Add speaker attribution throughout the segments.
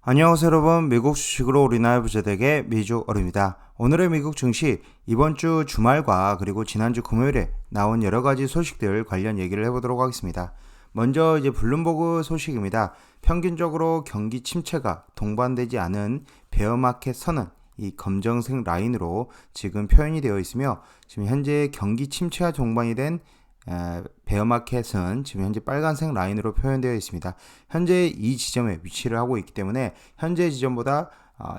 Speaker 1: 안녕하세요 여러분, 미국 주식으로 우리나라 부자되게 미주얼입니다. 오늘의 미국 증시 이번 주 주말과 그리고 지난주 금요일에 나온 여러가지 소식들 관련 얘기를 해보도록 하겠습니다. 먼저 이제 블룸버그 소식입니다. 평균적으로 경기 침체가 동반되지 않은 베어마켓 선은 이 검정색 라인으로 지금 표현이 되어 있으며, 지금 현재 경기 침체와 동반이 된 베어마켓은 지금 현재 빨간색 라인으로 표현되어 있습니다. 현재 이 지점에 위치를 하고 있기 때문에 현재 지점보다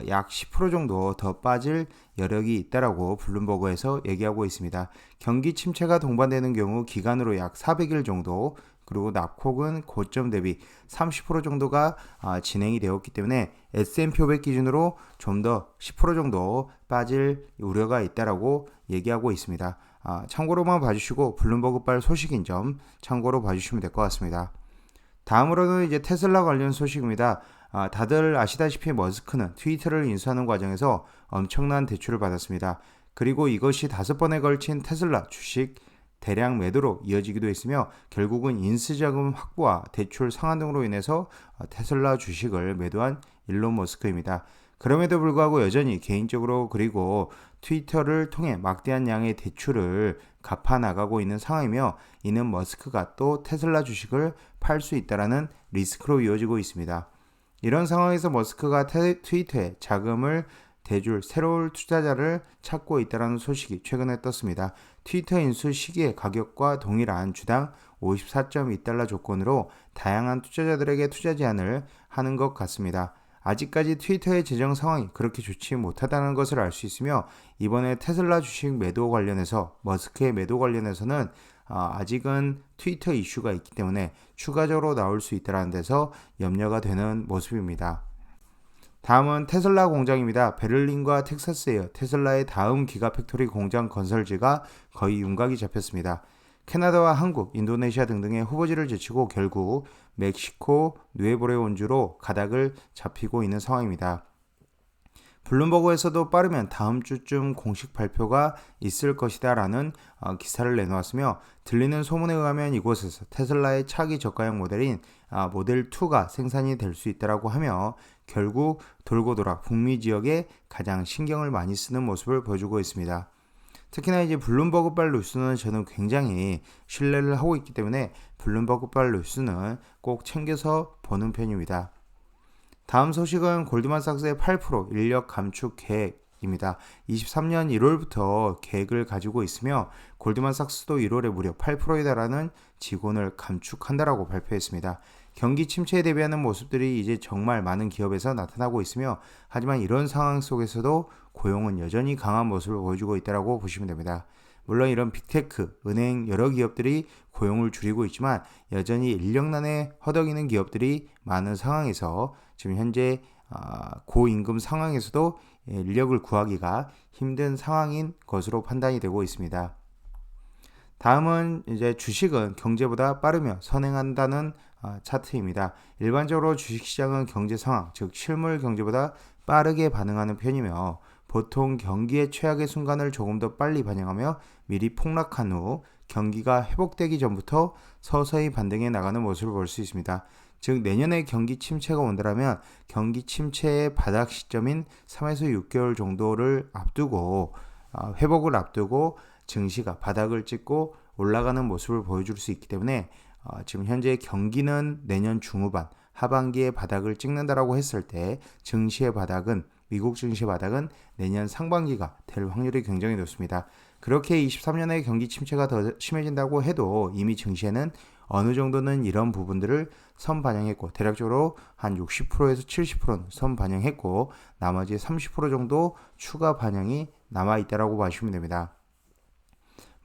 Speaker 1: 약 10% 정도 더 빠질 여력이 있다라고 블룸버그에서 얘기하고 있습니다. 경기 침체가 동반되는 경우 기간으로 약 400일 정도, 그리고 낙폭은 고점 대비 30% 정도가 진행이 되었기 때문에 S&P 500 기준으로 좀 더 10% 정도 빠질 우려가 있다라고 얘기하고 있습니다. 참고로만 봐주시고 블룸버그발 소식인 점 참고로 봐주시면 될 것 같습니다. 다음으로는 이제 테슬라 관련 소식입니다. 다들 아시다시피 머스크는 트위터를 인수하는 과정에서 엄청난 대출을 받았습니다. 그리고 이것이 5번에 걸친 테슬라 주식 대량 매도로 이어지기도 했으며, 결국은 인수자금 확보와 대출 상환 등으로 인해서 테슬라 주식을 매도한 일론 머스크입니다. 그럼에도 불구하고 여전히 개인적으로 그리고 트위터를 통해 막대한 양의 대출을 갚아 나가고 있는 상황이며, 이는 머스크가 또 테슬라 주식을 팔 수 있다라는 리스크로 이어지고 있습니다. 이런 상황에서 머스크가 트위터에 자금을 대줄 새로운 투자자를 찾고 있다는 소식이 최근에 떴습니다. 트위터 인수 시기의 가격과 동일한 주당 54.2달러 조건으로 다양한 투자자들에게 투자 제안을 하는 것 같습니다. 아직까지 트위터의 재정 상황이 그렇게 좋지 못하다는 것을 알 수 있으며, 이번에 테슬라 주식 매도 관련해서 머스크의 매도 관련해서는 아직은 트위터 이슈가 있기 때문에 추가적으로 나올 수 있다는 데서 염려가 되는 모습입니다. 다음은 테슬라 공장입니다. 베를린과 텍사스에 테슬라의 다음 기가팩토리 공장 건설지가 거의 윤곽이 잡혔습니다. 캐나다와 한국, 인도네시아 등등의 후보지를 제치고 결국 멕시코 누에보레온주로 가닥을 잡히고 있는 상황입니다. 블룸버그에서도 빠르면 다음 주쯤 공식 발표가 있을 것이다 라는 기사를 내놓았으며, 들리는 소문에 의하면 이곳에서 테슬라의 차기 저가형 모델인 모델 2가 생산이 될 수 있다고 하며, 결국 돌고 돌아 북미 지역에 가장 신경을 많이 쓰는 모습을 보여주고 있습니다. 특히나 이제 블룸버그발 뉴스는 저는 굉장히 신뢰를 하고 있기 때문에 블룸버그발 뉴스는 꼭 챙겨서 보는 편입니다. 다음 소식은 골드만삭스의 8% 인력 감축 계획입니다. 23년 1월부터 계획을 가지고 있으며, 골드만삭스도 1월에 무려 8%에 달하는 직원을 감축한다라고 발표했습니다. 경기 침체에 대비하는 모습들이 이제 정말 많은 기업에서 나타나고 있으며, 하지만 이런 상황 속에서도 고용은 여전히 강한 모습을 보여주고 있다고 보시면 됩니다. 물론 이런 빅테크, 은행 여러 기업들이 고용을 줄이고 있지만 여전히 인력난에 허덕이는 기업들이 많은 상황에서 지금 현재 고임금 상황에서도 인력을 구하기가 힘든 상황인 것으로 판단이 되고 있습니다. 다음은 이제 주식은 경제보다 빠르며 선행한다는 차트입니다. 일반적으로 주식시장은 경제 상황, 즉 실물 경제보다 빠르게 반응하는 편이며, 보통 경기의 최악의 순간을 조금 더 빨리 반영하며 미리 폭락한 후 경기가 회복되기 전부터 서서히 반등해 나가는 모습을 볼 수 있습니다. 즉 내년에 경기 침체가 온다면 경기 침체의 바닥 시점인 3에서 6개월 정도를 앞두고 회복을 앞두고 증시가 바닥을 찍고 올라가는 모습을 보여줄 수 있기 때문에 지금 현재 경기는 내년 중후반 하반기에 바닥을 찍는다라고 했을 때 증시의 바닥은 미국 증시 바닥은 내년 상반기가 될 확률이 굉장히 높습니다. 그렇게 23년에 경기 침체가 더 심해진다고 해도 이미 증시에는 어느 정도는 이런 부분들을 선반영했고, 대략적으로 한 60%에서 70%는 선반영했고 나머지 30% 정도 추가 반영이 남아있다고 봐주시면 됩니다.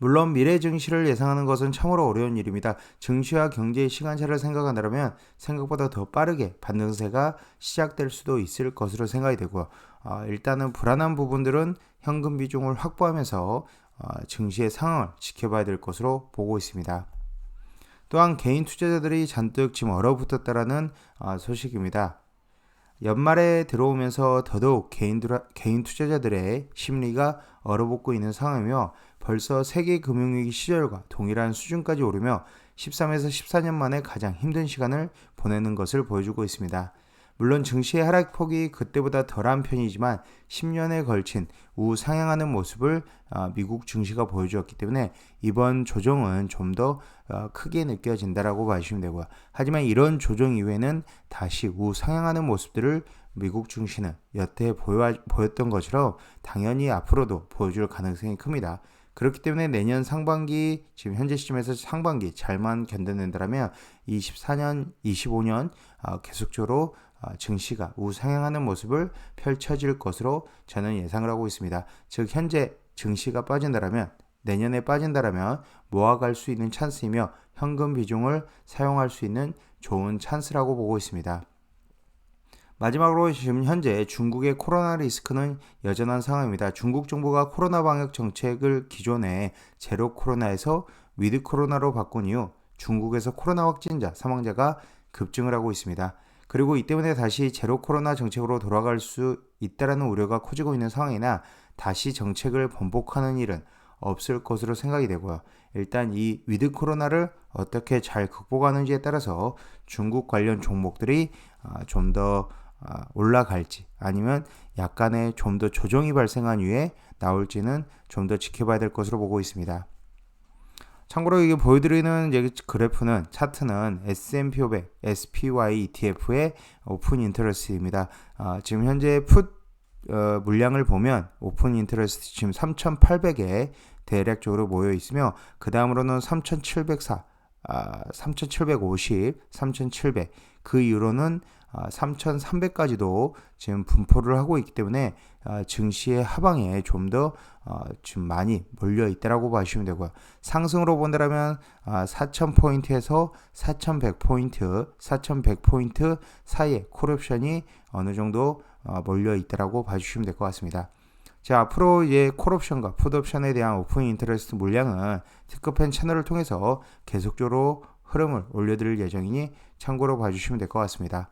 Speaker 1: 물론 미래 증시를 예상하는 것은 참으로 어려운 일입니다. 증시와 경제의 시간차를 생각한다면 생각보다 더 빠르게 반등세가 시작될 수도 있을 것으로 생각이 되고요. 일단은 불안한 부분들은 현금 비중을 확보하면서 증시의 상황을 지켜봐야 될 것으로 보고 있습니다. 또한 개인 투자자들이 잔뜩 지금 얼어붙었다라는 소식입니다. 연말에 들어오면서 더더욱 개인 투자자들의 심리가 얼어붙고 있는 상황이며, 벌써 세계 금융위기 시절과 동일한 수준까지 오르며 13에서 14년 만에 가장 힘든 시간을 보내는 것을 보여주고 있습니다. 물론 증시의 하락폭이 그때보다 덜한 편이지만 10년에 걸친 우상향하는 모습을 미국 증시가 보여주었기 때문에 이번 조정은 좀 더 크게 느껴진다라고 봐주시면 되고요. 하지만 이런 조정 이후에는 다시 우상향하는 모습들을 미국 증시는 여태 보였던 것처럼 당연히 앞으로도 보여줄 가능성이 큽니다. 그렇기 때문에 내년 상반기, 지금 현재 시점에서 상반기 잘만 견뎌낸다면 24년, 25년 계속적으로 증시가 우상향하는 모습을 펼쳐질 것으로 저는 예상을 하고 있습니다. 즉 현재 증시가 빠진다면, 내년에 빠진다면 모아갈 수 있는 찬스이며 현금 비중을 사용할 수 있는 좋은 찬스라고 보고 있습니다. 마지막으로 지금 현재 중국의 코로나 리스크는 여전한 상황입니다. 중국 정부가 코로나 방역 정책을 기존에 제로 코로나에서 위드 코로나로 바꾼 이후 중국에서 코로나 확진자, 사망자가 급증을 하고 있습니다. 그리고 이 때문에 다시 제로 코로나 정책으로 돌아갈 수 있다라는 우려가 커지고 있는 상황이나 다시 정책을 번복하는 일은 없을 것으로 생각이 되고요. 일단 이 위드 코로나를 어떻게 잘 극복하는지에 따라서 중국 관련 종목들이 좀 더 올라갈지 아니면 약간의 좀 더 조정이 발생한 이후에 나올지는 좀 더 지켜봐야 될 것으로 보고 있습니다. 참고로 이게 보여드리는 그래프는 차트는 S&P 500, SPY ETF의 오픈 인터레스트입니다. 지금 현재 풋 물량을 보면 오픈 인터레스트 지금 3,800에 대략적으로 모여 있으며 그 다음으로는 3,704, 3,750, 3,700 그 이후로는 3,300까지도 지금 분포를 하고 있기 때문에 증시의 하방에 좀 더 지금 많이 몰려 있다라고 봐주시면 되고요. 상승으로 본다면 4,000포인트에서 4,100포인트, 4,100포인트 사이에 콜옵션이 어느 정도 몰려 있다라고 봐주시면 될 것 같습니다. 자, 앞으로 이제 콜옵션과 풋옵션에 대한 오픈 인터레스트 물량은 특급한 채널을 통해서 계속적으로 흐름을 올려드릴 예정이니 참고로 봐주시면 될 것 같습니다.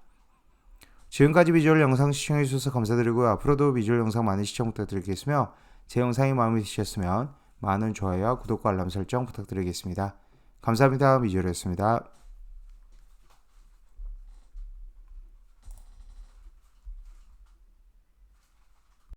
Speaker 1: 지금까지 비주얼 영상 시청해주셔서 감사드리고요. 앞으로도 비주얼 영상 많은 시청 부탁드리겠으며 제 영상이 마음에 드셨으면 많은 좋아요와 구독과 알람 설정 부탁드리겠습니다. 감사합니다. 비주얼이었습니다.